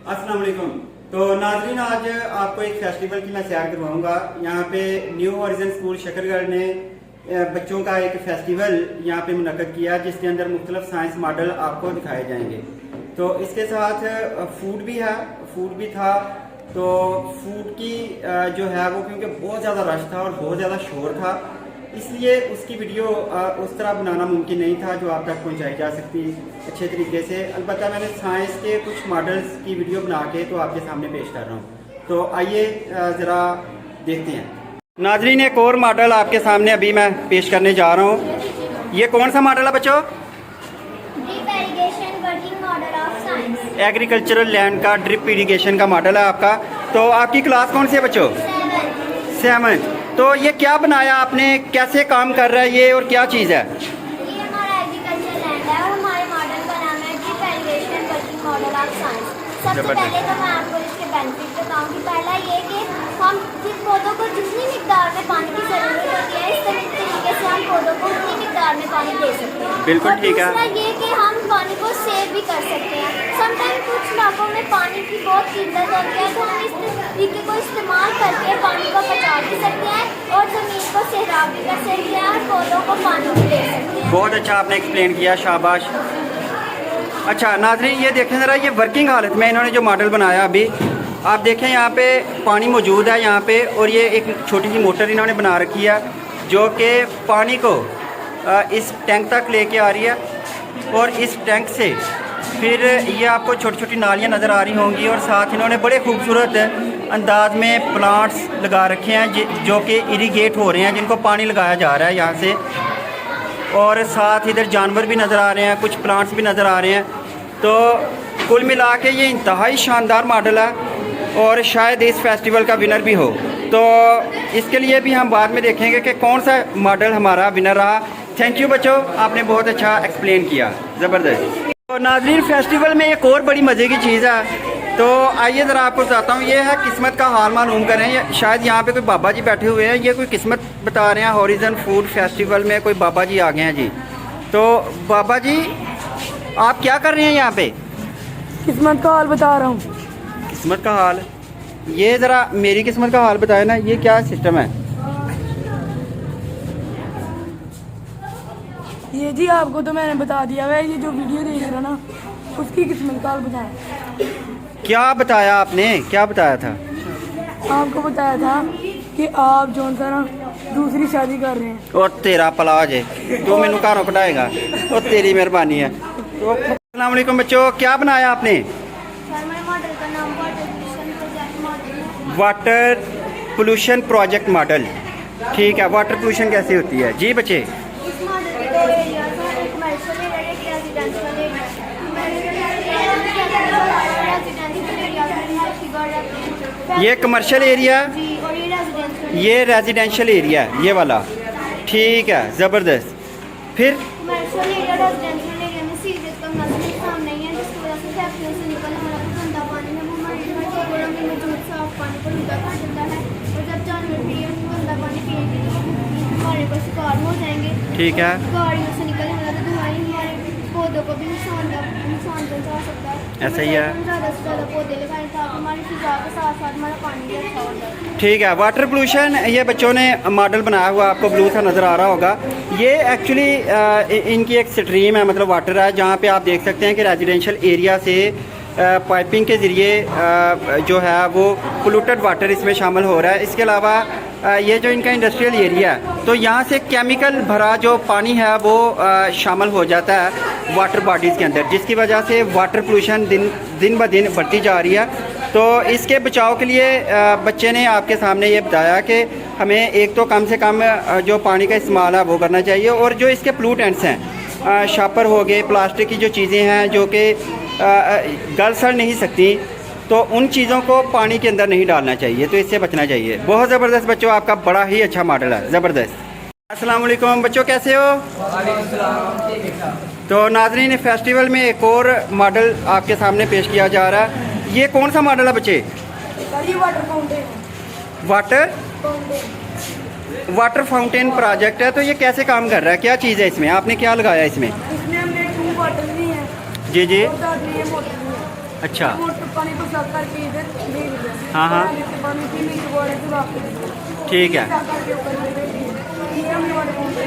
अस्सलाम वालेकुम। तो नाज़रीन, आज आपको एक फेस्टिवल की मैं सैर करवाऊंगा। यहाँ पे न्यू हॉरिजन स्कूल शकरगढ़ ने बच्चों का एक फेस्टिवल यहाँ पे मुनक्कद किया, जिसके अंदर मुख्तलिफ साइंस मॉडल आपको दिखाए जाएंगे। तो इसके साथ फूड भी है, फूड भी था। तो फूड की जो है वो, क्योंकि बहुत ज़्यादा रश था और बहुत ज़्यादा शोर था, इसलिए उसकी वीडियो उस तरह बनाना मुमकिन नहीं था जो आप तक पहुंचाई जा सकती अच्छे तरीके से। अलबत्ता मैंने साइंस के कुछ मॉडल्स की वीडियो बना के तो आपके सामने पेश कर रहा हूँ। तो आइए ज़रा देखते हैं। नाज़रीन, एक और मॉडल आपके सामने अभी मैं पेश करने जा रहा हूँ। ये कौन सा मॉडल है बच्चों? एग्रीकल्चरल लैंड का ड्रिप इरिगेशन का मॉडल है आपका। तो आपकी क्लास कौन सी है बच्चों? 7th। तो ये क्या बनाया आपने, कैसे काम कर रहा है ये और क्या चीज़ है? ये हमारा एग्रीकल्चर लैंड है और हमारे मॉडल का नाम है drip irrigation working model of science. सबसे पहले तो मैं आपको इसके बेनिफिट बताऊंगी। पहला ये कि हम जिन पौधों को जितनी मिकदार में पानी की जरूरत होती है, इस तरीके से हम पौधों को उतनी मिकदार में पानी दे सकते हैं। बिल्कुल ठीक है। दूसरा ये कि हम पानी को सेव भी कर सकते हैं। समटाइम कुछ इलाकों में पानी की बहुत किल्लत होती है, तो हम इस तरीके को इस्तेमाल करके पानी को बचा भी सकते हैं और ज़मीन को सैराब भी कर सकते हैं और पौधों को पानी भी दे सकते हैं। बहुत अच्छा आपने एक्सप्लेन किया, शाबाश। अच्छा नाज़रीन, ये देखें ज़रा, ये वर्किंग हालत में इन्होंने जो मॉडल बनाया अभी आप देखें, यहाँ पे पानी मौजूद है यहाँ पे, और ये एक छोटी सी मोटर इन्होंने बना रखी है जो कि पानी को इस टैंक तक लेके आ रही है, और इस टैंक से फिर ये आपको छोटी छोटी नालियाँ नज़र आ रही होंगी, और साथ इन्होंने बड़े खूबसूरत अंदाज में प्लांट्स लगा रखे हैं जो कि इरीगेट हो रहे हैं, जिनको पानी लगाया जा रहा है यहाँ से। और साथ इधर जानवर भी नज़र आ रहे हैं, कुछ प्लांट्स भी नज़र आ रहे हैं। तो कुल मिला के ये इंतहाई शानदार मॉडल है और शायद इस फेस्टिवल का विनर भी हो। तो इसके लिए भी हम बाद में देखेंगे कि कौन सा मॉडल हमारा विनर रहा। थैंक यू बच्चों, आपने बहुत अच्छा एक्सप्लेन किया, ज़बरदस्त। तो नाज़रीन, फेस्टिवल में एक और बड़ी मज़े की चीज़ है। तो आइए ज़रा आपको बताता हूँ। ये है किस्मत का हाल मालूम करें। शायद यहाँ पे कोई बाबा जी बैठे हुए हैं, ये कोई किस्मत बता रहे हैं। हॉरिजन फूड फेस्टिवल में कोई बाबा जी आ गए हैं जी। तो बाबा जी, आप क्या कर रहे हैं यहाँ पे? किस्मत का हाल बता रहा हूँ। किस्मत का हाल? ये ज़रा मेरी किस्मत का हाल बताए ना, ये क्या सिस्टम है? ये जी आपको तो मैंने बता दिया है, ये जो वीडियो देख रहा ना उसकी किस्मत का हाल बताया। क्या बताया आपने, क्या बताया था? आपको बताया था कि आप जो सा ना दूसरी शादी कर रहे हैं। और तेरा पलाज है, तो मैनू घरों कटाएगा, और तेरी मेहरबानी है। तो अस्सलाम वालेकुम बच्चों, क्या बनाया आपने? हमारे मॉडल का नाम वाटर पोल्यूशन प्रोजेक्ट मॉडल। ठीक है, वाटर पोल्यूशन कैसे होती है जी बच्चे? इस मॉडल के दो एरियाज हैं, एक कमर्शियल एरिया, एक रेजिडेंशियल एरिया। ये कमर्शियल एरिया, जी, और ये रेजिडेंशियल एरिया, ये वाला। ठीक है, ज़बरदस्त। फिर कमर्शियल एरिया रेजिडेंशियल एरिया में सीवरेज का मसला नहीं है, जिसकी वजह से फैक्ट्रियों से निकलने वाला गंदा पानी है वो हमारे घर में मौजूद साफ पानी को लुटा कर देता है, और जब जानवर भी गंदा पानी पिएंगे तो हमारे को शिकार हो जाएंगे। ठीक है, गाड़ियों से निकलने वाला तो धुआं हमारे पौधों को भी नुकसान पहुंचा सकता है। ऐसा ही है। हम ज़्यादा से ज़्यादा पौधे लगाएं ताकि हमारी फिजा के साथ साथ हमारा पानी भी अच्छा हो जाए। ठीक है। वाटर पोल्यूशन, ये बच्चों ने मॉडल बनाया हुआ, आपको ब्लू सा नज़र आ रहा होगा। ये एक्चुअली इनकी एक स्ट्रीम है, मतलब वाटर है, जहाँ पे आप देख सकते हैं कि रेजिडेंशियल एरिया से पाइपिंग के ज़रिए जो है वो पोल्यूटेड वाटर इसमें शामिल हो रहा है। इसके अलावा ये जो इनका इंडस्ट्रियल एरिया है, तो यहाँ से केमिकल भरा जो पानी है वो शामिल हो जाता है वाटर बॉडीज़ के अंदर, जिसकी वजह से वाटर पोल्यूशन दिन ब दिन बढ़ती जा रही है। तो इसके बचाव के लिए बच्चे ने आपके सामने ये बताया कि हमें एक तो कम से कम जो पानी का इस्तेमाल है वो करना चाहिए, और जो इसके पोल्यूटेंट्स हैं, शापर हो गए, प्लास्टिक की जो चीज़ें हैं जो कि गल सड़ नहीं सकती, तो उन चीज़ों को पानी के अंदर नहीं डालना चाहिए, तो इससे बचना चाहिए। बहुत ज़बरदस्त बच्चों, आपका बड़ा ही अच्छा मॉडल है, ज़बरदस्त। अस्सलाम वालेकुम बच्चों, कैसे हो? तो नाज़रीन, फेस्टिवल में एक और मॉडल आपके सामने पेश किया जा रहा है। ये कौन सा मॉडल है बच्चे? Water fountain. Water fountain project है। तो ये कैसे काम कर रहा है, क्या चीज़ है इसमें, आपने क्या लगाया इसमें? इसमें हमने 2 बॉटल भी हैं। जी जी। और साथ में ये मोटर भी है। अच्छा मोटर पानी को साफ करके इधर दे दिया। हाँ, हाँ। नीचे पानी की नीचे बोले तो वापस ठीक है, साफ करके ऊपर दे दिया। ये हमने वाले फोन पे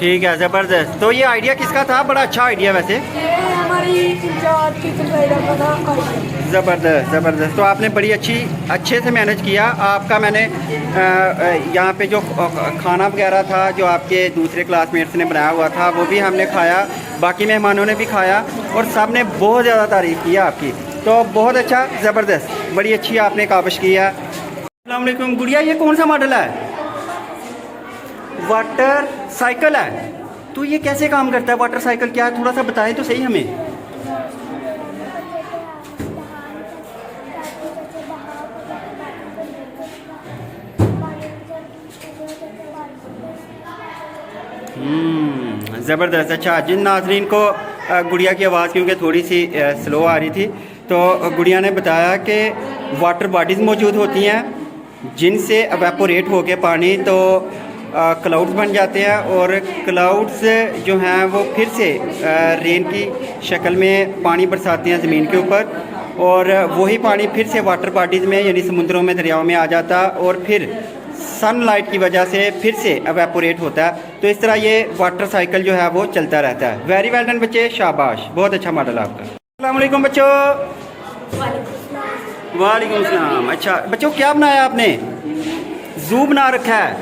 ठीक है, ज़बरदस्त। तो ये आइडिया किसका था? बड़ा अच्छा आइडिया वैसे, ये हमारी इंचार्ज किचन राइडर का था आइडिया। ज़बरदस्त ज़बरदस्त। तो आपने बड़ी अच्छे से मैनेज किया। आपका मैंने यहाँ पे जो खाना वगैरह था जो आपके दूसरे क्लासमेट्स ने बनाया हुआ था वो भी हमने खाया, बाकी मेहमानों ने भी खाया और सब ने बहुत ज़्यादा तारीफ़ किया आपकी। तो बहुत अच्छा, ज़बरदस्त, बड़ी अच्छी आपने काबिश किया। अस्सलाम वालेकुम गुड़िया, ये कौन सा मॉडल है? वाटर साइकिल है। तो ये कैसे काम करता है? वाटर साइकिल क्या है, थोड़ा सा बताएं तो सही हमें। ज़बरदस्त। अच्छा, जिन नाजरीन को गुड़िया की आवाज़ क्योंकि थोड़ी सी स्लो आ रही थी, तो गुड़िया ने बताया कि वाटर बॉडीज़ मौजूद होती हैं जिनसे एवेपोरेट होके पानी तो क्लाउड्स बन जाते हैं और क्लाउड्स जो हैं वो फिर से रेन की शक्ल में पानी बरसाते हैं ज़मीन के ऊपर और वही पानी फिर से वाटर बॉडीज़ में यानी समुद्रों में, दरियाओं में आ जाता और फिर सनलाइट की वजह से फिर से एवेपोरेट होता है। तो इस तरह ये वाटर साइकिल जो है वो चलता रहता है। वेरी वेल डन बच्चे, शाबाश, बहुत अच्छा मॉडल आपका। अस्सलाम वालेकुम बच्चों। वालेकुम सलाम। अच्छा बच्चों, क्या बनाया आपने? ज़ू बना रखा है,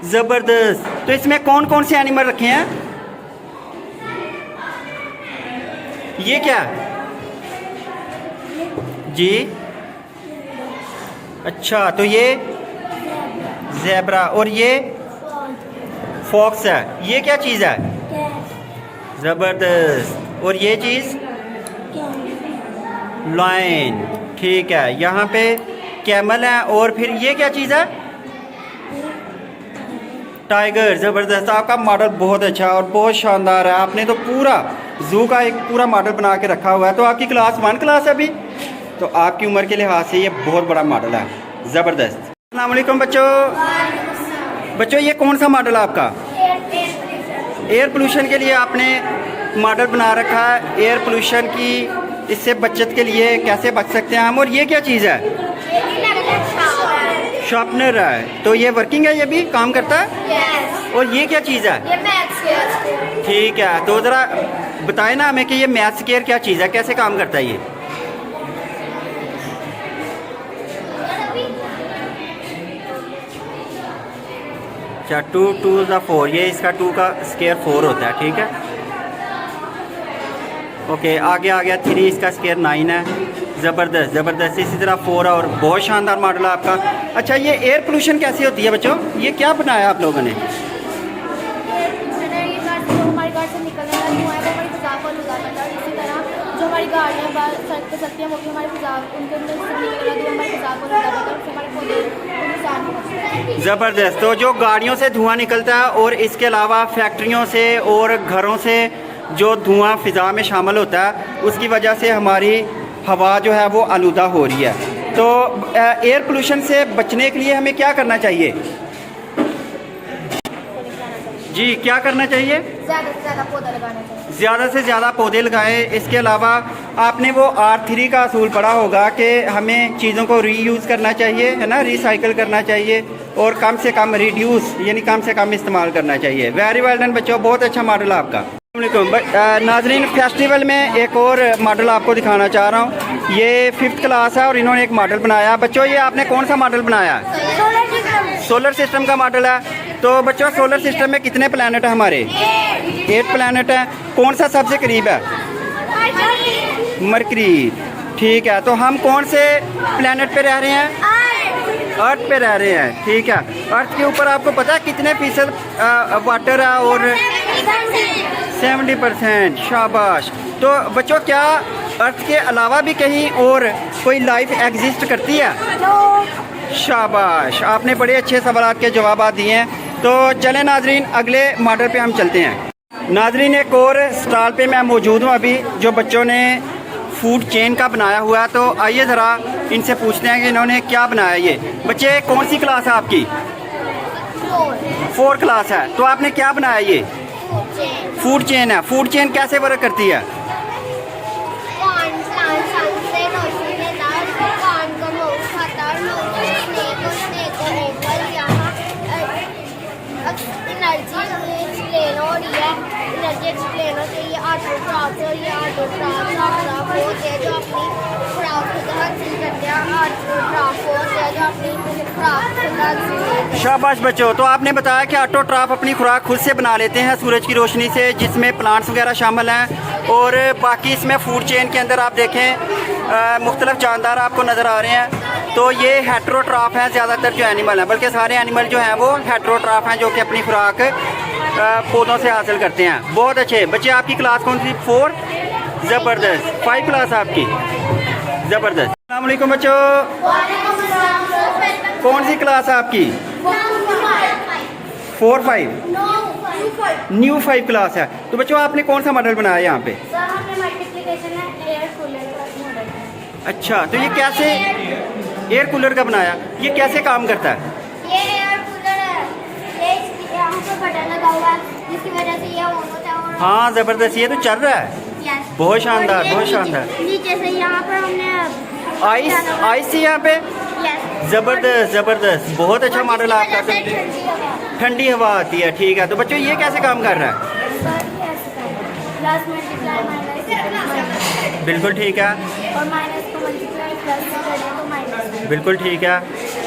ज़बरदस्त। तो इसमें कौन कौन से एनिमल रखे हैं? ये क्या जी? अच्छा, तो ये ज़ेब्रा और ये फॉक्स है। ये क्या चीज़ है? ज़बरदस्त। और ये चीज़ लायन, ठीक है। यहाँ पे कैमल है और फिर ये क्या चीज़ है? टाइगर। ज़बरदस्त। आपका मॉडल बहुत अच्छा और बहुत शानदार है। आपने तो पूरा ज़ू का एक पूरा मॉडल बना के रखा हुआ है। तो आपकी क्लास 1 क्लास है अभी, तो आपकी उम्र के लिहाज से ये बहुत बड़ा मॉडल है, ज़बरदस्त। अस्सलाम वालेकुम बच्चों। बच्चों, ये कौन सा मॉडल है आपका? एयर पोल्यूशन के लिए आपने मॉडल बना रखा है। एयर पोल्यूशन की इससे बचत के लिए कैसे बच सकते हैं हम। और ये क्या चीज़ है? शार्पनर है। तो ये वर्किंग है, ये भी काम करता है। और ये क्या चीज़ है? ठीक है, तो ज़रा बताएं ना हमें कि ये मैथ स्केयर क्या चीज़ है, कैसे काम करता है ये? अच्छा, 2 2 ज़ा 4, ये इसका 2 का स्केयर 4 होता है, ठीक है। ओके, आगे आ गया 3, इसका स्केयर 9 है। ज़बरदस्त ज़बरदस्त। इसी तरह 4 और बहुत शानदार मॉडल है आपका। अच्छा, ये एयर पोल्यूशन कैसी होती है बच्चों? ये क्या बनाया आप लोगों ने? हमारी गाड़ी से निकलने वाला धुआं है वो हमारी फिजा को लुदा करता है। इसी तरह जो हमारी गाड़ियाँ सड़क पर चलती हैं वो भी हमारी फिजा, उनके अंदर से निकलने वाला धुआं हमारी फिजा को लुदा करता है, उससे हमारे पौधे को नुकसान पहुँचता है। ज़बरदस्त। तो जो गाड़ियों से धुआं निकलता है और इसके अलावा फैक्ट्रियों से और घरों से जो धुआं फ़िज़ा में शामिल होता है उसकी वजह से हमारी हवा जो है वो आलूदा हो रही है। तो एयर पोल्यूशन से बचने के लिए हमें क्या करना चाहिए जी? क्या करना चाहिए? ज़्यादा से ज़्यादा पौधा लगाना चाहिए। ज़्यादा से ज़्यादा पौधे लगाएं। इसके अलावा आपने वो R3 का असूल पढ़ा होगा कि हमें चीज़ों को रीयूज़ करना चाहिए, है ना, रिसाइकिल करना चाहिए और कम से कम रिड्यूस यानी कम से कम इस्तेमाल करना चाहिए। वेरी वेल डन बच्चों, बहुत अच्छा मॉडल है आपका। नाजरीन, फेस्टिवल में एक और मॉडल आपको दिखाना चाह रहा हूँ। ये 5th क्लास है और इन्होंने एक मॉडल बनाया। बच्चों, ये आपने कौन सा मॉडल बनाया? सोलर सिस्टम का मॉडल है। तो बच्चों, सोलर सिस्टम में कितने प्लैनेट हैं हमारे? 8 प्लैनेट हैं। कौन सा सबसे करीब है? मरकरी। ठीक है, तो हम कौन से प्लैनेट पे रह रहे हैं? अर्थ पे रह रहे हैं, ठीक है। अर्थ के ऊपर आपको पता है कितने फीसद वाटर है? और 70%। शाबाश। तो बच्चों, क्या अर्थ के अलावा भी कहीं और कोई लाइफ एग्जिस्ट करती है? शाबाश, आपने बड़े अच्छे सवाल के जवाब दिए हैं। तो चलें नाजरीन, अगले मॉडल पे हम चलते हैं। नाजरीन, एक और स्टॉल पे मैं मौजूद हूँ अभी, जो बच्चों ने फूड चेन का बनाया हुआ है। तो आइए ज़रा इनसे पूछते हैं कि इन्होंने क्या बनाया। ये बच्चे, कौन सी क्लास है आपकी? 4 क्लास है। तो आपने क्या बनाया? ये फूड चेन है। फूड चेन कैसे वर्क करती है? जो अपनी खुराक शाबाश बच्चों, तो आपने बताया कि ऑटो ट्राफ अपनी खुराक खुद से बना लेते हैं सूरज की रोशनी से, जिसमें प्लांट्स वगैरह शामिल हैं। और बाकी इसमें फूड चेन के अंदर आप देखें मुख्तलिफ जानदार आपको नज़र आ रहे हैं। तो ये हेट्रोट्राफ हैं ज़्यादातर जो एनिमल हैं, बल्कि सारे एनिमल जो हैं वो हेट्रोट्राफ हैं, जो कि अपनी खुराक पौधों से हासिल करते हैं। बहुत अच्छे बच्चे। आपकी क्लास कौन सी? 4? ज़बरदस्त। 5 क्लास आपकी, ज़बरदस्त। अस्सलाम वालेकुम बच्चों, कौन सी क्लास है आपकी? 4, 5? न्यू 5 क्लास है। तो बच्चों आपने कौन सा मॉडल बनाया यहाँ पे? अच्छा, तो ये कैसे एयर कूलर का बनाया? ये कैसे काम करता है? ये एयर कूलर है, ये यहाँ पे बटन लगा हुआ है जिसकी वजह से ये ऑन होता है। और हाँ ज़बरदस्त, ये तो चल रहा है। यस, बहुत शानदार, और ये बहुत शानदार। नीचे से यहाँ पर हमने आइस आइस यहाँ पे। यस, ज़बरदस्त ज़बरदस्त, बहुत अच्छा मॉडल है आपका। ठंडी हवा आती है, ठीक है। तो बच्चों ये कैसे काम कर रहा है? प्लस मल्टीप्लाई माइनस, बिल्कुल ठीक है, और माइनस को मल्टीप्लाई प्लस से करें तो माइनस, बिल्कुल ठीक है।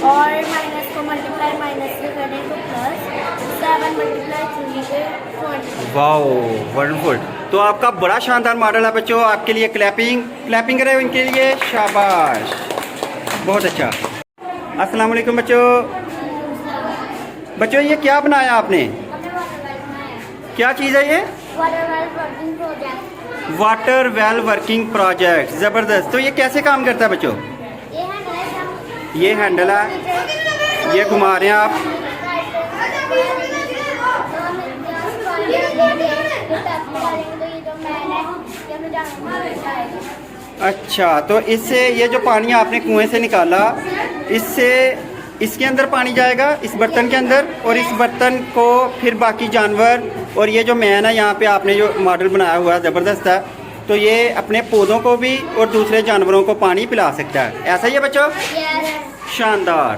और माइनस को मल्टीप्लाई माइनस से करें तो प्लस, 7 मल्टीप्लाई 3 से 20। Wow wonderful. तो आपका बड़ा शानदार मॉडल है बच्चों। आपके लिए क्लैपिंग करें इनके लिए, शाबाश, बहुत अच्छा। अस्सलाम वालेकुम बच्चों। बच्चों ये क्या बनाया आपने? क्या चीज़ है ये? वाटर वेल वर्किंग प्रोजेक्ट, ज़बरदस्त। तो ये कैसे काम करता है बच्चों? ये हैंडल है, ये घुमा रहे हैं आप। अच्छा, तो इससे ये जो पानी आपने कुएं से निकाला, इससे इसके अंदर पानी जाएगा इस बर्तन के अंदर, और इस बर्तन को फिर बाकी जानवर, और ये जो मैन है यहाँ पे आपने जो मॉडल बनाया हुआ है ज़बरदस्त है, तो ये अपने पौधों को भी और दूसरे जानवरों को पानी पिला सकता है। ऐसा ही है बच्चों? शानदार।